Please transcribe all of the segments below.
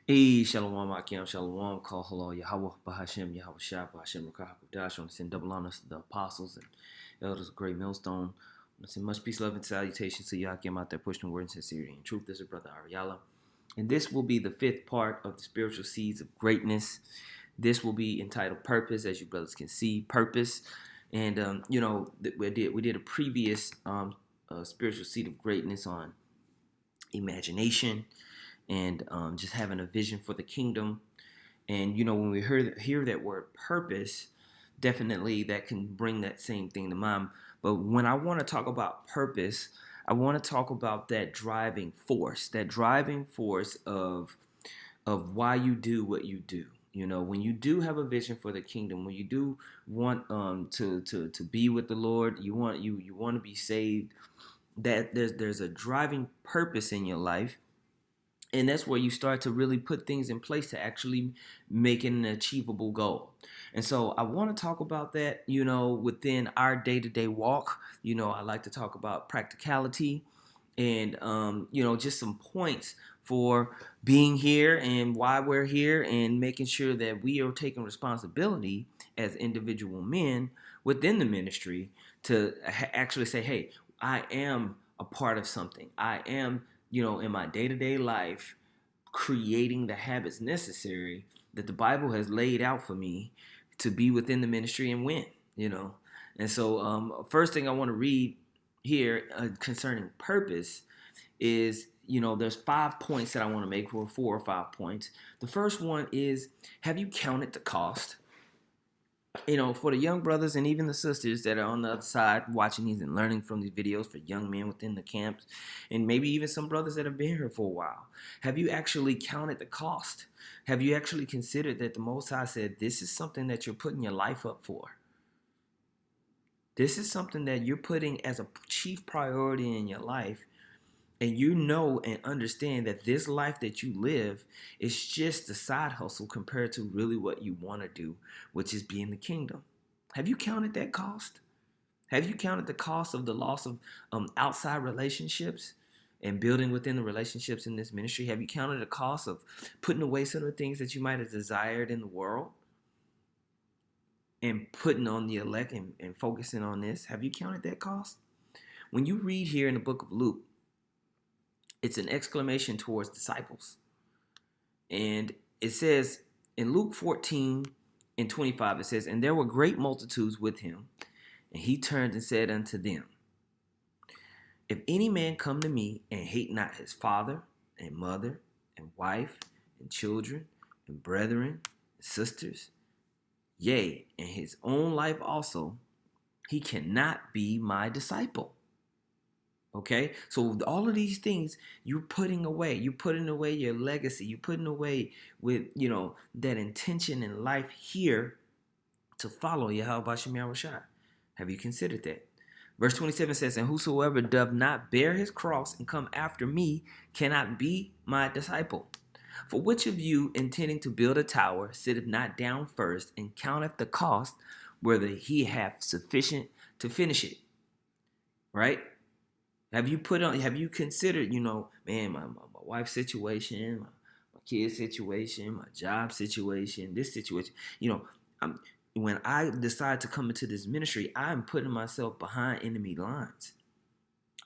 Hey, Shalom, Akim, Shalom, Call Hello, Yahweh, Bahashem, Yahweh Shah, Bahashem, Rakah, Dash, on the send double honors to the apostles and elders of Great Millstone. I send much peace, love, and salutations to Yakim out there pushing the word in sincerity and truth. This is Brother Ariala. And this will be the fifth part of the spiritual seeds of greatness. This will be entitled Purpose, as you brothers can see, Purpose. And, we did a previous spiritual seed of greatness on imagination and just having a vision for the kingdom. And when we hear that word purpose, definitely that can bring that same thing to mind. But when I want to talk about purpose, I want to talk about that driving force of why you do what you do. When you do have a vision for the kingdom, when you do want to be with the Lord, you want to be saved. That there's a driving purpose in your life, and that's where you start to really put things in place to actually make it an achievable goal. And so I want to talk about that, within our day-to-day walk. I like to talk about practicality and, just some points for being here and why we're here and making sure that we are taking responsibility as individual men within the ministry to actually say, hey, I am a part of something. I am, in my day-to-day life, creating the habits necessary that the Bible has laid out for me to be within the ministry and win. And so, first thing I want to read here concerning purpose is, there's 5 points that I want to make, for 4 or 5 points. The first one is, have you counted the cost? For the young brothers and even the sisters that are on the other side watching these and learning from these videos, for young men within the camps, and maybe even some brothers that have been here for a while, have you actually counted the cost? Have you actually considered that the Most High said this is something that you're putting your life up for? This is something that you're putting as a chief priority in your life. And you know and understand that this life that you live is just a side hustle compared to really what you want to do, which is be in the kingdom. Have you counted that cost? Have you counted the cost of the loss of outside relationships and building within the relationships in this ministry? Have you counted the cost of putting away some of the things that you might have desired in the world and putting on the elect and focusing on this? Have you counted that cost? When you read here in the book of Luke, it's an exclamation towards disciples. And it says in Luke 14:25, it says, and there were great multitudes with him. And he turned and said unto them, if any man come to me and hate not his father and mother and wife and children and brethren and sisters, yea, and his own life also, he cannot be my disciple. Okay, so all of these things you're putting away. You're putting away your legacy. You're putting away with, that intention in life here to follow Yahweh Bashem Yahushua. Have you considered that? Verse 27 says, and whosoever doth not bear his cross and come after me cannot be my disciple. For which of you, intending to build a tower, sitteth not down first and counteth the cost, whether he hath sufficient to finish it? Right? Have you considered, man, my wife's situation, my kid's situation, my job situation, this situation, when I decide to come into this ministry, I'm putting myself behind enemy lines.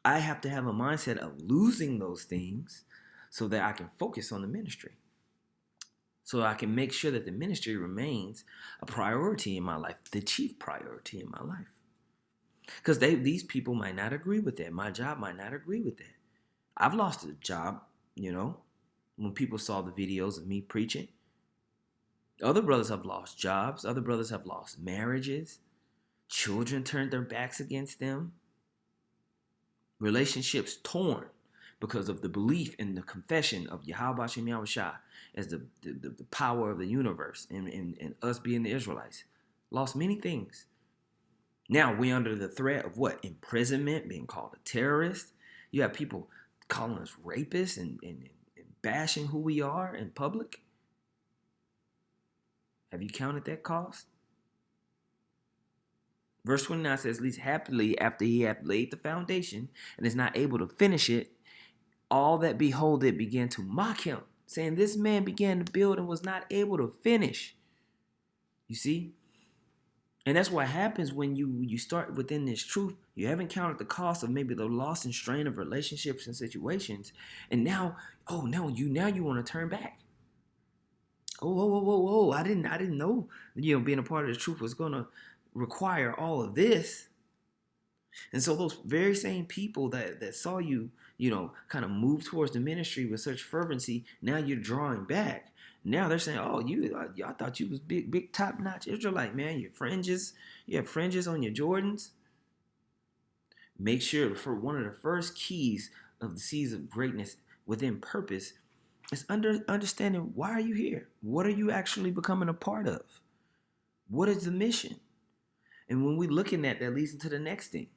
I have to have a mindset of losing those things so that I can focus on the ministry. So I can make sure that the ministry remains a priority in my life, the chief priority in my life. Because these people might not agree with that. My job might not agree with that. I've lost a job, when people saw the videos of me preaching. Other brothers have lost jobs. Other brothers have lost marriages. Children turned their backs against them. Relationships torn because of the belief in the confession of Yahweh Bashem Yahushua as the power of the universe and us being the Israelites. Lost many things. Now we're under the threat of what? Imprisonment, being called a terrorist. You have people calling us rapists and bashing who we are in public. Have you counted that cost? Verse 29 says, least happily after he hath laid the foundation and is not able to finish it, all that behold it began to mock him, saying this man began to build and was not able to finish. You see? And that's what happens when you start within this truth. You haven't counted the cost of maybe the loss and strain of relationships and situations. And now, oh no, now you want to turn back. Oh, whoa, whoa, whoa, whoa. I didn't know, being a part of the truth was gonna require all of this. And so those very same people that saw you, kind of move towards the ministry with such fervency, now you're drawing back. Now they're saying, "Oh, I thought you was big top notch Israelite, man. You have fringes on your Jordans." Make sure for one of the first keys of the seeds of greatness within purpose is understanding, why are you here? What are you actually becoming a part of? What is the mission? And when we looking at that, leads into the next thing.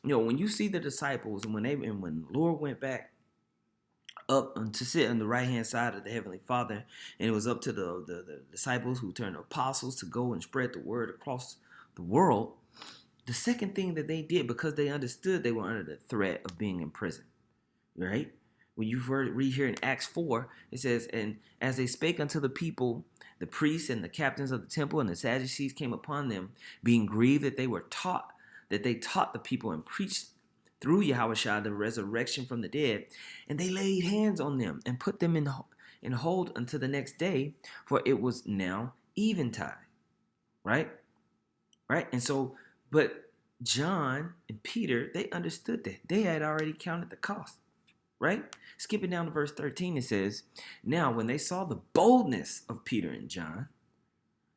When you see the disciples and when the Lord went back up to sit on the right hand side of the Heavenly Father, and it was up to the disciples who turned to apostles to go and spread the word across the world, the second thing that they did, because they understood they were under the threat of being in prison, right? When you read here in Acts 4, it says, "And as they spake unto the people, the priests and the captains of the temple and the Sadducees came upon them, being grieved that they taught the people and preached through Yahushua the resurrection from the dead. And they laid hands on them and put them in hold until the next day, for it was now eventide." Right? Right? And so, but John and Peter, they understood that. They had already counted the cost. Right? Skipping down to verse 13, it says, "Now when they saw the boldness of Peter and John,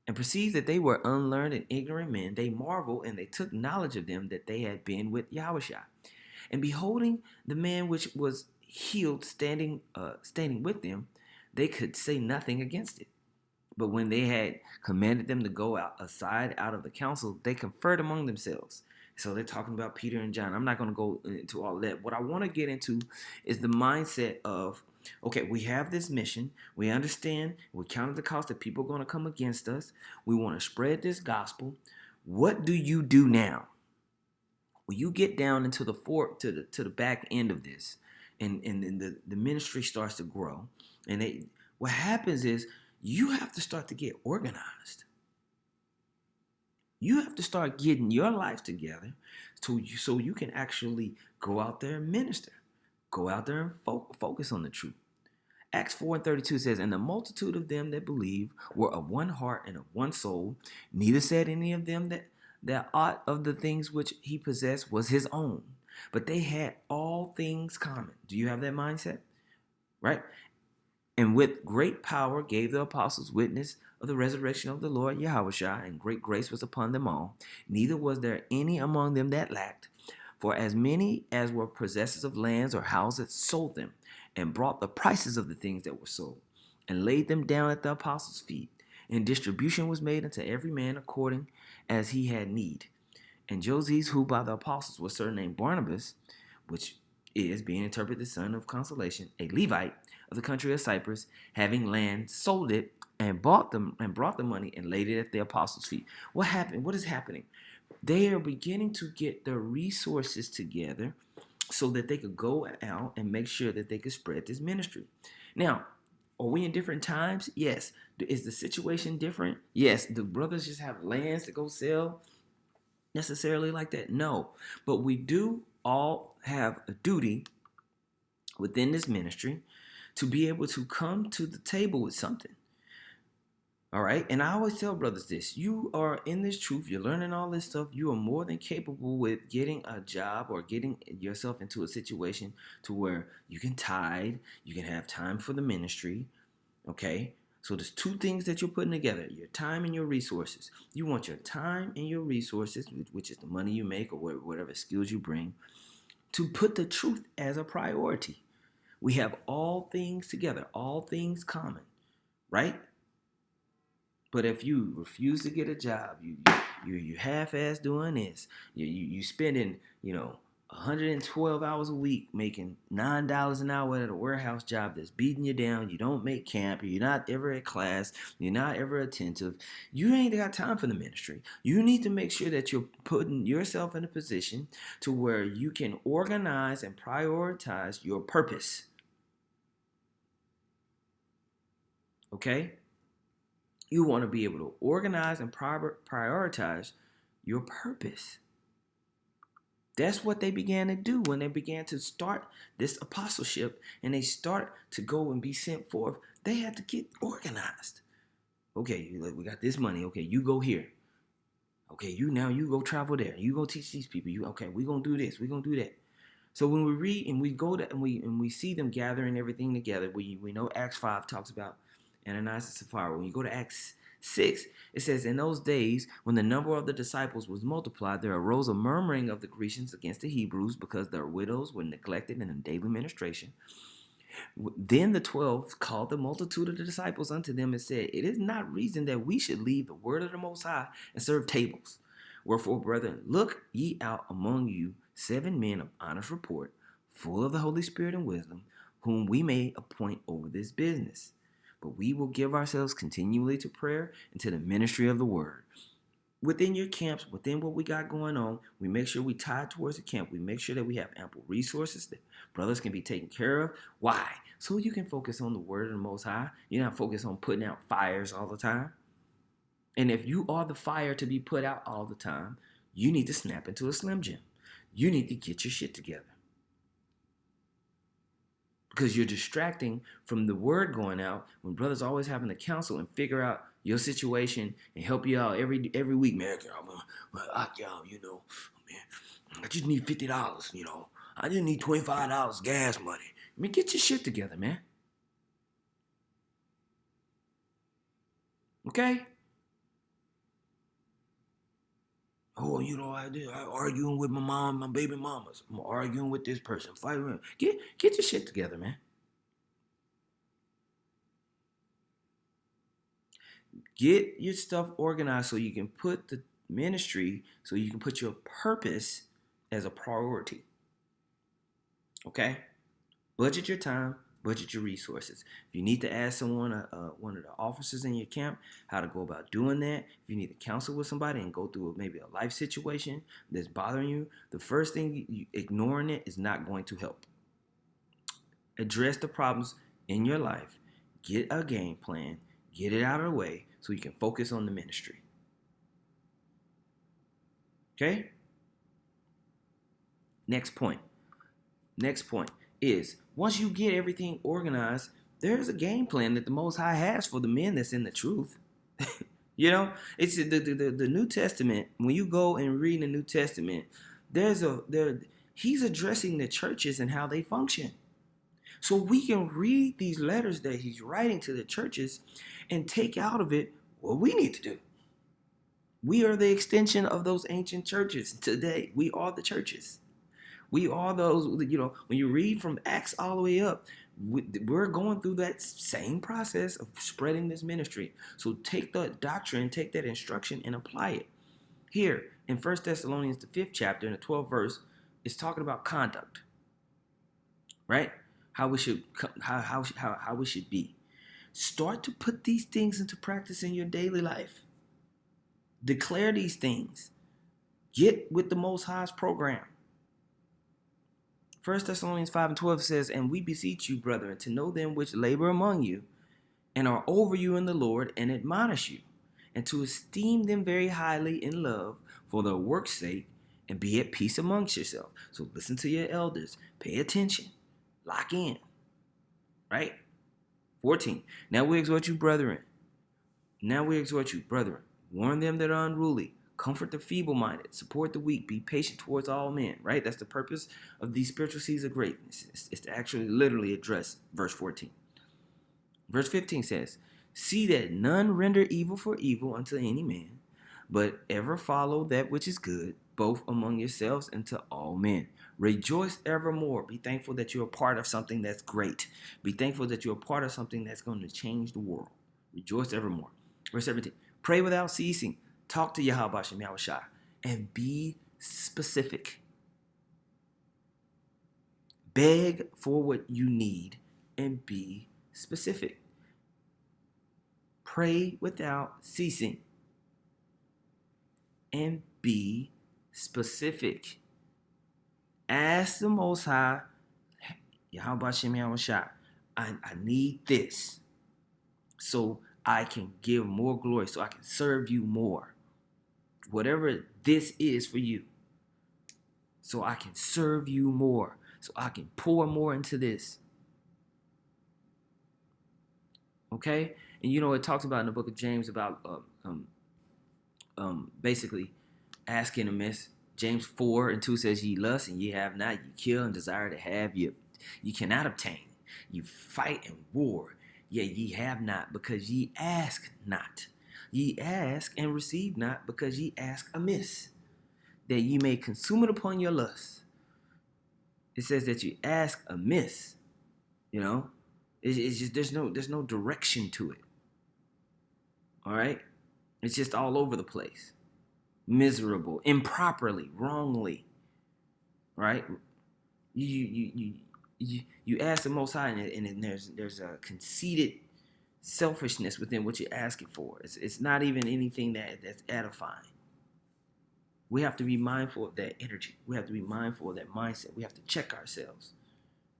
and perceived that they were unlearned and ignorant men, they marveled, and they took knowledge of them that they had been with Yahushua. And beholding the man which was healed standing with them, they could say nothing against it. But when they had commanded them to go aside out of the council, they conferred among themselves." So they're talking about Peter and John. I'm not going to go into all of that. What I want to get into is the mindset of, okay, we have this mission. We understand. We counted the cost that people are going to come against us. We want to spread this gospel. What do you do now? When you get down into the to the back end of this, and the ministry starts to grow, and what happens is you have to start to get organized. You have to start getting your life together so you can actually go out there and minister. Go out there and focus on the truth. Acts 4:32 says, "And the multitude of them that believed were of one heart and of one soul. Neither said any of them that aught of the things which he possessed was his own, but they had all things common." Do you have that mindset? Right? "And with great power gave the apostles witness of the resurrection of the Lord Yahushua, and great grace was upon them all. Neither was there any among them that lacked. For as many as were possessors of lands or houses sold them, and brought the prices of the things that were sold, and laid them down at the apostles' feet. And distribution was made unto every man according as he had need. And Joses, who by the apostles was surnamed Barnabas, which is, being interpreted, the son of consolation, a Levite of the country of Cyprus, having land, sold it, and brought the money and laid it at the apostles' feet." What happened? What is happening? They are beginning to get their resources together so that they could go out and make sure that they could spread this ministry. Now, are we in different times? Yes. Is the situation different? Yes. Do brothers just have lands to go sell necessarily like that? No. But we do all have a duty within this ministry to be able to come to the table with something. All right. And I always tell brothers this: you are in this truth, you're learning all this stuff, you are more than capable with getting a job or getting yourself into a situation to where you can tithe, you can have time for the ministry. Okay. So there's two things that you're putting together: your time and your resources. You want your time and your resources, which is the money you make or whatever skills you bring, to put the truth as a priority. We have all things together, all things common, right? But if you refuse to get a job, you half-ass doing this, you spending 112 hours a week making $9 an hour at a warehouse job that's beating you down. You don't make camp. You're not ever at class. You're not ever attentive. You ain't got time for the ministry. You need to make sure that you're putting yourself in a position to where you can organize and prioritize your purpose. Okay? You want to be able to organize and prioritize your purpose. That's what they began to do when they began to start this apostleship and they start to go and be sent forth. They had to get organized. Okay, we got this money. Okay, you go here. Okay, you go travel there. You go teach these people. We gonna do this. We gonna do that. So when we read and we go to and we see them gathering everything together, we know Acts 5 talks about Ananias and Sapphira. When you go to Acts 6, it says, in those days, when the number of the disciples was multiplied, there arose a murmuring of the Grecians against the Hebrews because their widows were neglected in the daily ministration. Then the 12 called the multitude of the disciples unto them and said, it is not reason that we should leave the word of the Most High and serve tables. Wherefore, brethren, look ye out among you 7 men of honest report, full of the Holy Spirit and wisdom, whom we may appoint over this business. But we will give ourselves continually to prayer and to the ministry of the word. Within your camps, within what we got going on, we make sure we tie towards the camp. We make sure that we have ample resources that brothers can be taken care of. Why? So you can focus on the word of the Most High. You're not focused on putting out fires all the time. And if you are the fire to be put out all the time, you need to snap into a Slim Jim. You need to get your shit together. Because you're distracting from the word going out when brothers always having to counsel and figure out your situation and help you out every week. Man, I just need $50, I just need $25 gas money. I mean, get your shit together, man. Okay? Oh, I arguing with my mom, my baby mamas. I'm arguing with this person, fighting. Get your shit together, man. Get your stuff organized so you can put the ministry, so you can put your purpose as a priority. Okay? Budget your time, budget your resources. If you need to ask someone, one of the officers in your camp, how to go about doing that, if you need to counsel with somebody and go through maybe a life situation that's bothering you, the first thing, ignoring it is not going to help. Address the problems in your life. Get a game plan. Get it out of the way so you can focus on the ministry. Okay? Next point is once you get everything organized, there's a game plan that the Most High has for the men that's in the truth. It's the New Testament. When you go and read the New Testament, he's addressing the churches and how they function. So we can read these letters that he's writing to the churches and take out of it what we need to do. We are the extension of those ancient churches today. We are the churches. We are those, when you read from Acts all the way up, we're going through that same process of spreading this ministry. So take that doctrine, take that instruction and apply it. Here in 1 Thessalonians, the 5th chapter, in the 12th verse, it's talking about conduct, right? How we should be. Start to put these things into practice in your daily life. Declare these things. Get with the Most High's program. 1 Thessalonians 5:12 says, and we beseech you, brethren, to know them which labor among you and are over you in the Lord and admonish you, and to esteem them very highly in love for their work's sake, and be at peace amongst yourselves. So listen to your elders. Pay attention. Lock in. Right? 14. Now we exhort you, brethren. Warn them that are unruly. Comfort the feeble-minded. Support the weak. Be patient towards all men. Right? That's the purpose of these spiritual seeds of greatness. It's to actually literally address verse 14. Verse 15 says, see that none render evil for evil unto any man, but ever follow that which is good, both among yourselves and to all men. Rejoice evermore. Be thankful that you're a part of something that's great. Be thankful that you're a part of something that's going to change the world. Rejoice evermore. Verse 17. Pray without ceasing. Talk to Yahweh Shem Yahushua and be specific. Beg for what you need and be specific. Pray without ceasing and be specific. Ask the Most High, Yahweh Shem Yahushua, I need this. so I can give more glory, so I can serve you more. Whatever this is for you, so I can serve you more, so I can pour more into this. Okay? And you know, it talks about in the book of James about basically asking amiss. James 4:2 says, "Ye lust and ye have not, ye kill and desire to have, ye cannot obtain. You fight and war, yet ye have not, because ye ask not. Ye ask and receive not, because ye ask amiss, that ye may consume it upon your lust." It says that you ask amiss. You know, it's just there's no direction to it. All right, it's just all over the place, miserable, improperly, wrongly. Right? You ask the Most High, and there's a conceited selfishness within what you're asking for. It's not even anything that's edifying. We have to be mindful of that energy. We have to be mindful of that mindset. We have to check ourselves.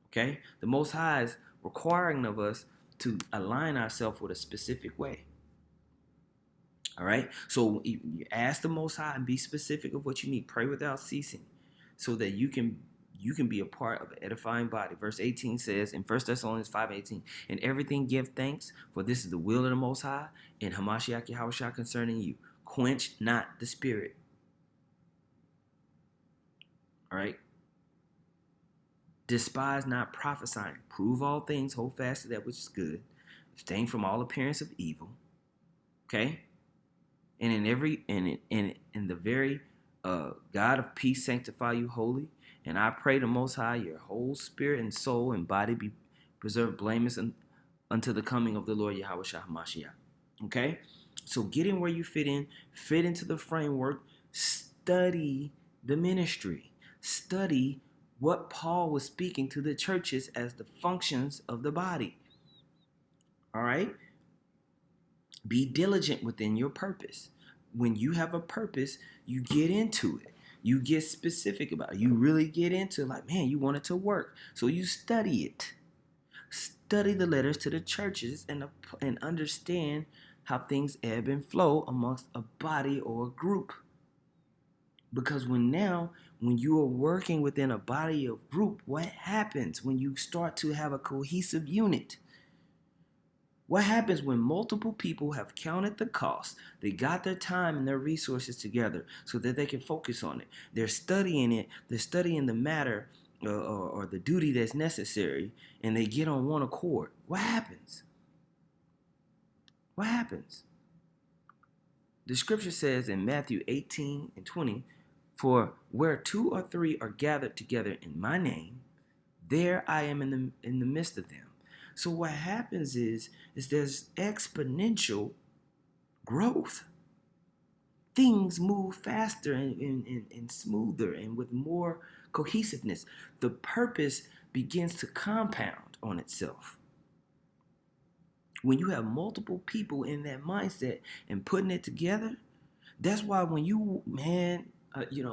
Okay? The Most High is requiring of us to align ourselves with a specific way. All right? So you ask the Most High and be specific of what you need. Pray without ceasing, so that you can be a part of an edifying body. Verse 18 says in 1 Thessalonians 5:18, "In everything give thanks, for this is the will of the Most High and Hamashiach Yahushua concerning you. Quench not the spirit." All right? "Despise not prophesying. Prove all things. Hold fast to that which is good. Abstain from all appearance of evil." Okay? "And in the very God of peace sanctify you wholly. And I pray the Most High your whole spirit and soul and body be preserved blameless unto the coming of the Lord Yahushua HaMashiach." Okay? So get in where you fit into the framework, study the ministry, study what Paul was speaking to the churches as the functions of the body. All right? Be diligent within your purpose. When you have a purpose, you get into it. You get specific about it. You really get into it, like, man, you want it to work. So you study it. Study the letters to the churches and understand how things ebb and flow amongst a body or a group. Because when you are working within a body or group, what happens when you start to have a cohesive unit? What happens when multiple people have counted the cost? They got their time and their resources together so that they can focus on it. They're studying it. They're studying the matter or the duty that's necessary, and they get on one accord. What happens? What happens? The scripture says in Matthew 18:20, "For where 2 or 3 are gathered together in my name, there I am in the midst of them." So what happens is there's exponential growth. Things move faster and smoother and with more cohesiveness. The purpose begins to compound on itself. When you have multiple people in that mindset and putting it together, that's why when you,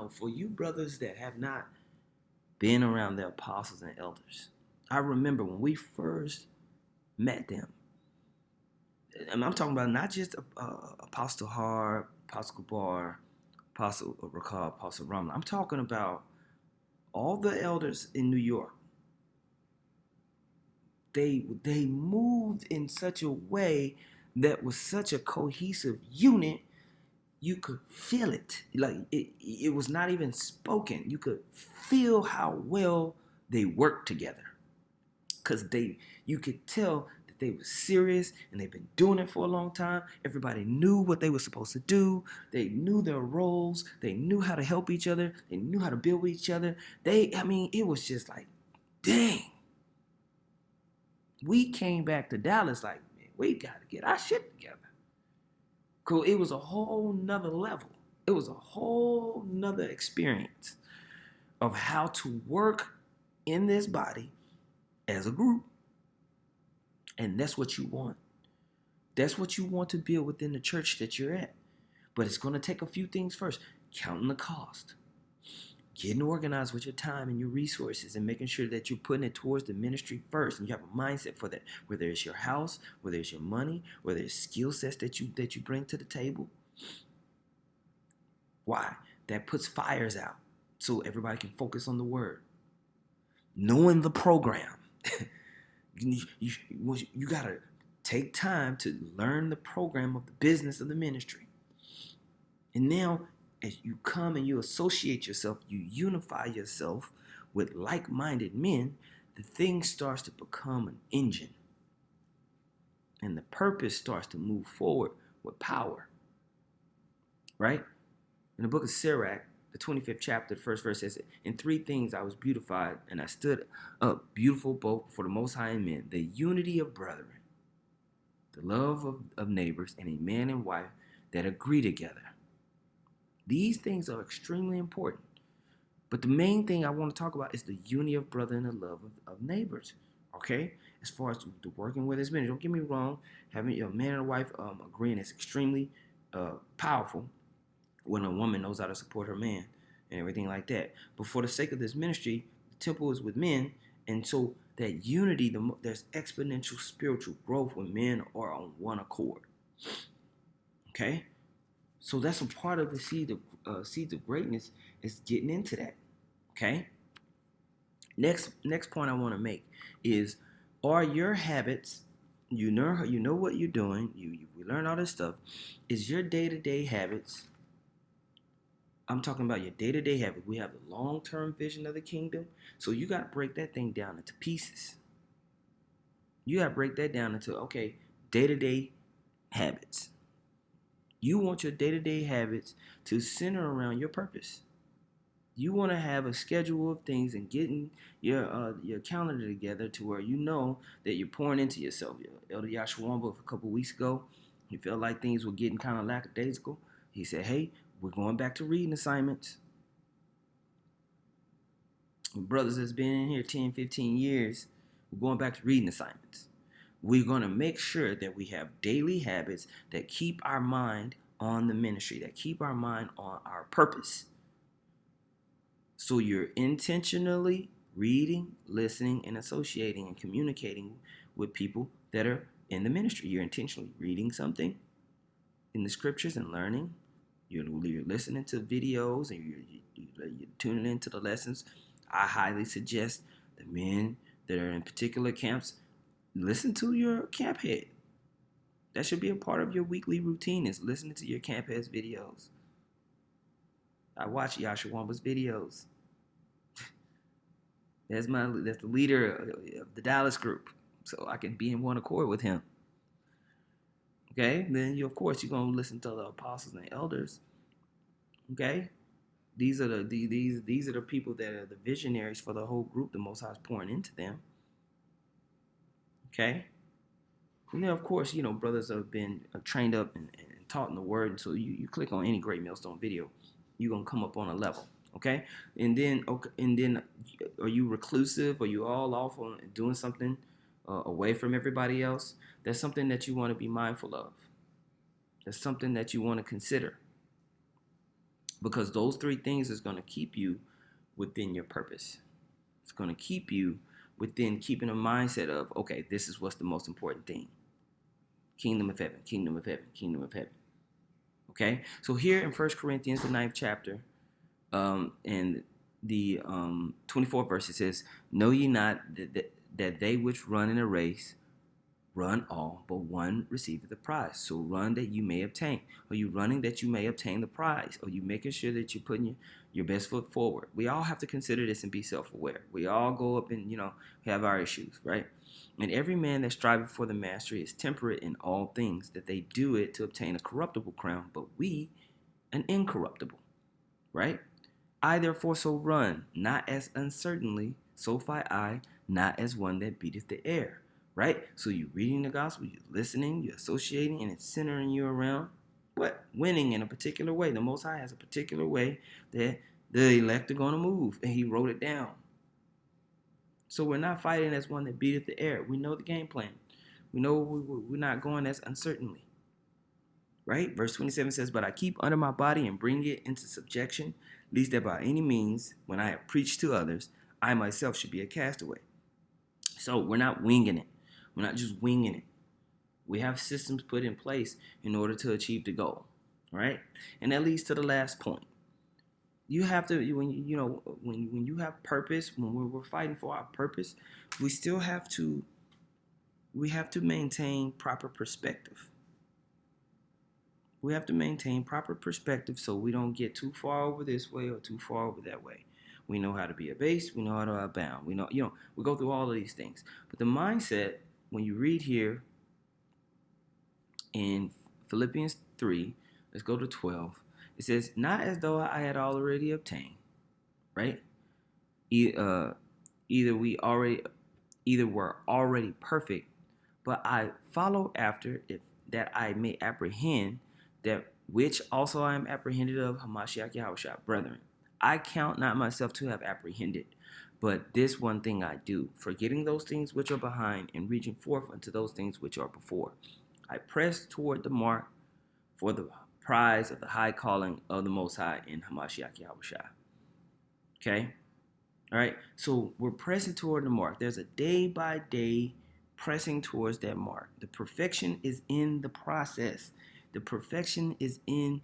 for you brothers that have not been around the apostles and elders, I remember when we first met them. And I'm talking about not just Apostle Hart, Apostle Bar, Apostle Rakab, Apostle Ramla. I'm talking about all the elders in New York. They moved in such a way that was such a cohesive unit. You could feel it. Like it was not even spoken. You could feel how well they worked together. Because you could tell that they were serious and they've been doing it for a long time. Everybody knew what they were supposed to do. They knew their roles. They knew how to help each other. They knew how to build with each other. It was just like, dang. We came back to Dallas like, man, we got to get our shit together. Cool. It was a whole nother level. It was a whole nother experience of how to work in this body as a group. And that's what you want. That's what you want to build within the church that you're at. But it's going to take a few things first. Counting the cost. getting organized with your time and your resources and making sure that you're putting it towards the ministry first, and you have a mindset for that, whether it's your house, whether it's your money, whether it's skill sets that you bring to the table. Why? That puts fires out so everybody can focus on the word. Knowing the program. you got to take time to learn the program of the business of the ministry. And now, as you come and you associate yourself, you unify yourself with like-minded men, the thing starts to become an engine. And the purpose starts to move forward with power. Right? In the book of Sirach, the 25th chapter, the first verse says, "In three things I was beautified, and I stood up beautiful both for the Most High and men, the unity of brethren, the love of neighbors, and a man and wife that agree together." These things are extremely important. But the main thing I want to talk about is the unity of brother and the love of neighbors. Okay? As far as the working with his ministry, don't get me wrong, having a man and a wife agreeing is extremely powerful when a woman knows how to support her man and everything like that. But for the sake of this ministry, the temple is with men, and so that unity, there's exponential spiritual growth when men are on one accord. Okay? So that's a part of the seeds of greatness, is getting into that. Okay? Next point I want to make is, are your habits, you know what you're doing, we learn all this stuff, is your day-to-day habits, I'm talking about your day-to-day habits. We have the long-term vision of the kingdom, so you got to break that thing down into pieces. You got to break that down into, okay, day-to-day habits. You want your day-to-day habits to center around your purpose. You want to have a schedule of things and getting your calendar together to where you know that you're pouring into yourself. Elder Yashawamba, a couple weeks ago, he felt like things were getting kind of lackadaisical. He said, hey, we're going back to reading assignments. Brothers that's been in here 10, 15 years, we're going back to reading assignments. We're going to make sure that we have daily habits that keep our mind on the ministry, that keep our mind on our purpose. So you're intentionally reading, listening, and associating and communicating with people that are in the ministry. You're intentionally reading something in the scriptures and learning. You're listening to videos and you're tuning into the lessons. I highly suggest the men that are in particular camps, listen to your camp head. That should be a part of your weekly routine, is listening to your camp head's videos. I watch Yashawamba's videos. That's the leader of the Dallas group, so I can be in one accord with him. Okay, then of course you're gonna listen to the apostles and elders. Okay, these are the people that are the visionaries for the whole group. The Most High is pouring into them. Okay, and then of course brothers have been trained up and taught in the word. And so you click on any Great Millstone video, you're gonna come up on a level. Okay, and then are you reclusive? Are you all off on doing something away from everybody else? That's something that you want to be mindful of. That's something that you want to consider, because those three things is going to keep you within your purpose. It's going to keep you within keeping a mindset of, okay, this is what's the most important thing. Kingdom of heaven, kingdom of heaven, kingdom of heaven. Okay, so here in 1 Corinthians, the 9th chapter, and the 24th verse, it says, "Know ye not that they which run in a race run all, but one receiveth the prize. So run that you may obtain." Are you running that you may obtain the prize? Are you making sure that you're putting your best foot forward? We all have to consider this and be self-aware. We all go up and have our issues, right? And every man that striveth for the mastery is temperate in all things, that they do it to obtain a corruptible crown, but we an incorruptible, right? I therefore so run, not as uncertainly, so fight I, not as one that beateth the air. Right? So you're reading the gospel, you're listening, you're associating, and it's centering you around what? Winning in a particular way. The Most High has a particular way that the elect are going to move, and he wrote it down. So we're not fighting as one that beateth the air. We know the game plan. We know we're not going as uncertainly. right? Verse 27 says, but I keep under my body and bring it into subjection, lest that by any means, when I have preached to others, I myself should be a castaway. So we're not winging it. We're not just winging it. We have systems put in place in order to achieve the goal, right? And that leads to the last point. You have to, when you have purpose, when we're fighting for our purpose, we have to maintain proper perspective. We have to maintain proper perspective so we don't get too far over this way or too far over that way. We know how to be a base. We know how to abound. We know, we go through all of these things. But the mindset, when you read here in Philippians 3, let's go to 12. It says, not as though I had already obtained, right? Either were already perfect, but I follow after it, that I may apprehend that which also I am apprehended of Hamashiach Yahushua. Brethren, I count not myself to have apprehended, but this one thing I do, forgetting those things which are behind and reaching forth unto those things which are before. I press toward the mark for the prize of the high calling of the Most High in Hamashiach Yahushua. Okay? All right? So we're pressing toward the mark. There's a day-by-day pressing towards that mark. The perfection is in the process. The perfection is in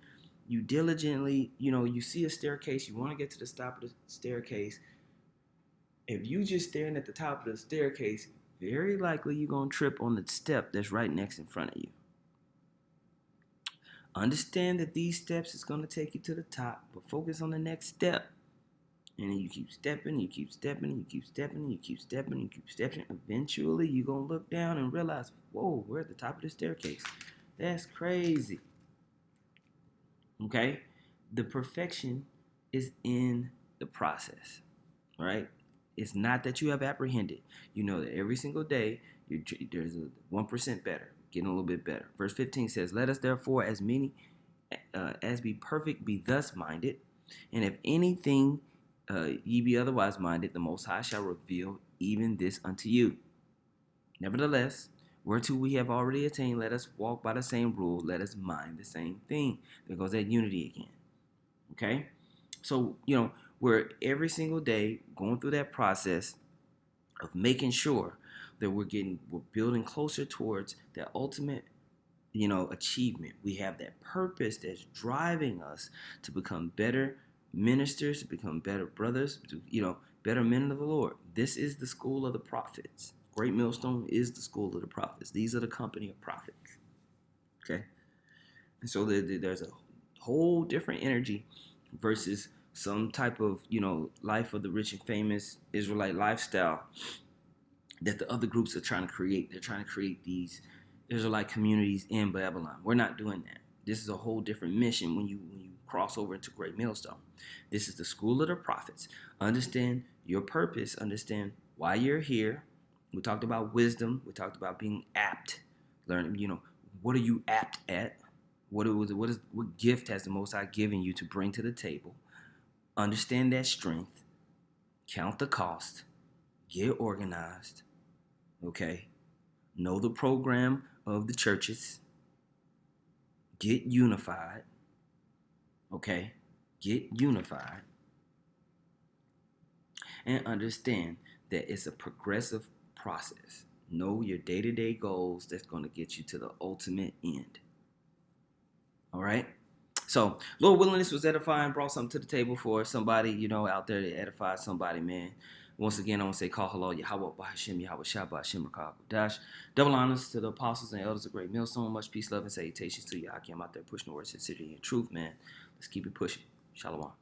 you diligently, you see a staircase, you want to get to the top of the staircase. If you just staring at the top of the staircase, very likely you're going to trip on the step that's right next in front of you. Understand that these steps is going to take you to the top, but focus on the next step. And then you keep stepping, you keep stepping, you keep stepping, you keep stepping, you keep stepping. Eventually, you're going to look down and realize, whoa, we're at the top of the staircase. That's crazy. Okay? The perfection is in the process, right? It's not that you have apprehended. You know that every single day, there's a 1% better, getting a little bit better. Verse 15 says, let us therefore as many as be perfect be thus minded. And if anything ye be otherwise minded, the Most High shall reveal even this unto you. Nevertheless, whereto we have already attained, let us walk by the same rule, let us mind the same thing. There goes that unity again. Okay? So, we're every single day going through that process of making sure that we're building closer towards that ultimate, achievement. We have that purpose that's driving us to become better ministers, to become better brothers, to, better men of the Lord. This is the school of the prophets. Great Millstone is the school of the prophets. These are the company of prophets. Okay? And so there's a whole different energy versus some type of, life of the rich and famous Israelite lifestyle that the other groups are trying to create. They're trying to create these Israelite communities in Babylon. We're not doing that. This is a whole different mission when you cross over into Great Millstone. This is the school of the prophets. Understand your purpose. Understand why you're here. We talked about wisdom. We talked about being apt. Learn, what are you apt at? What gift has the Most High given you to bring to the table? Understand that strength. Count the cost. Get organized. Okay? Know the program of the churches. Get unified. Okay? Get unified. And understand that it's a progressive process. Know your day-to-day goals that's going to get you to the ultimate end. All right? So, Lord willing, this was edifying, brought something to the table for somebody, out there to edify somebody, man. Once again, I want to say, call hello, Yahweh, Bahashim, Yahweh, Shabbat, Hashem, Dash. Double honors to the apostles and elders of Great Millstone. Much peace, love, and salutations to you. I'm out there pushing the words of sincerity and truth, man. Let's keep it pushing. Shalom.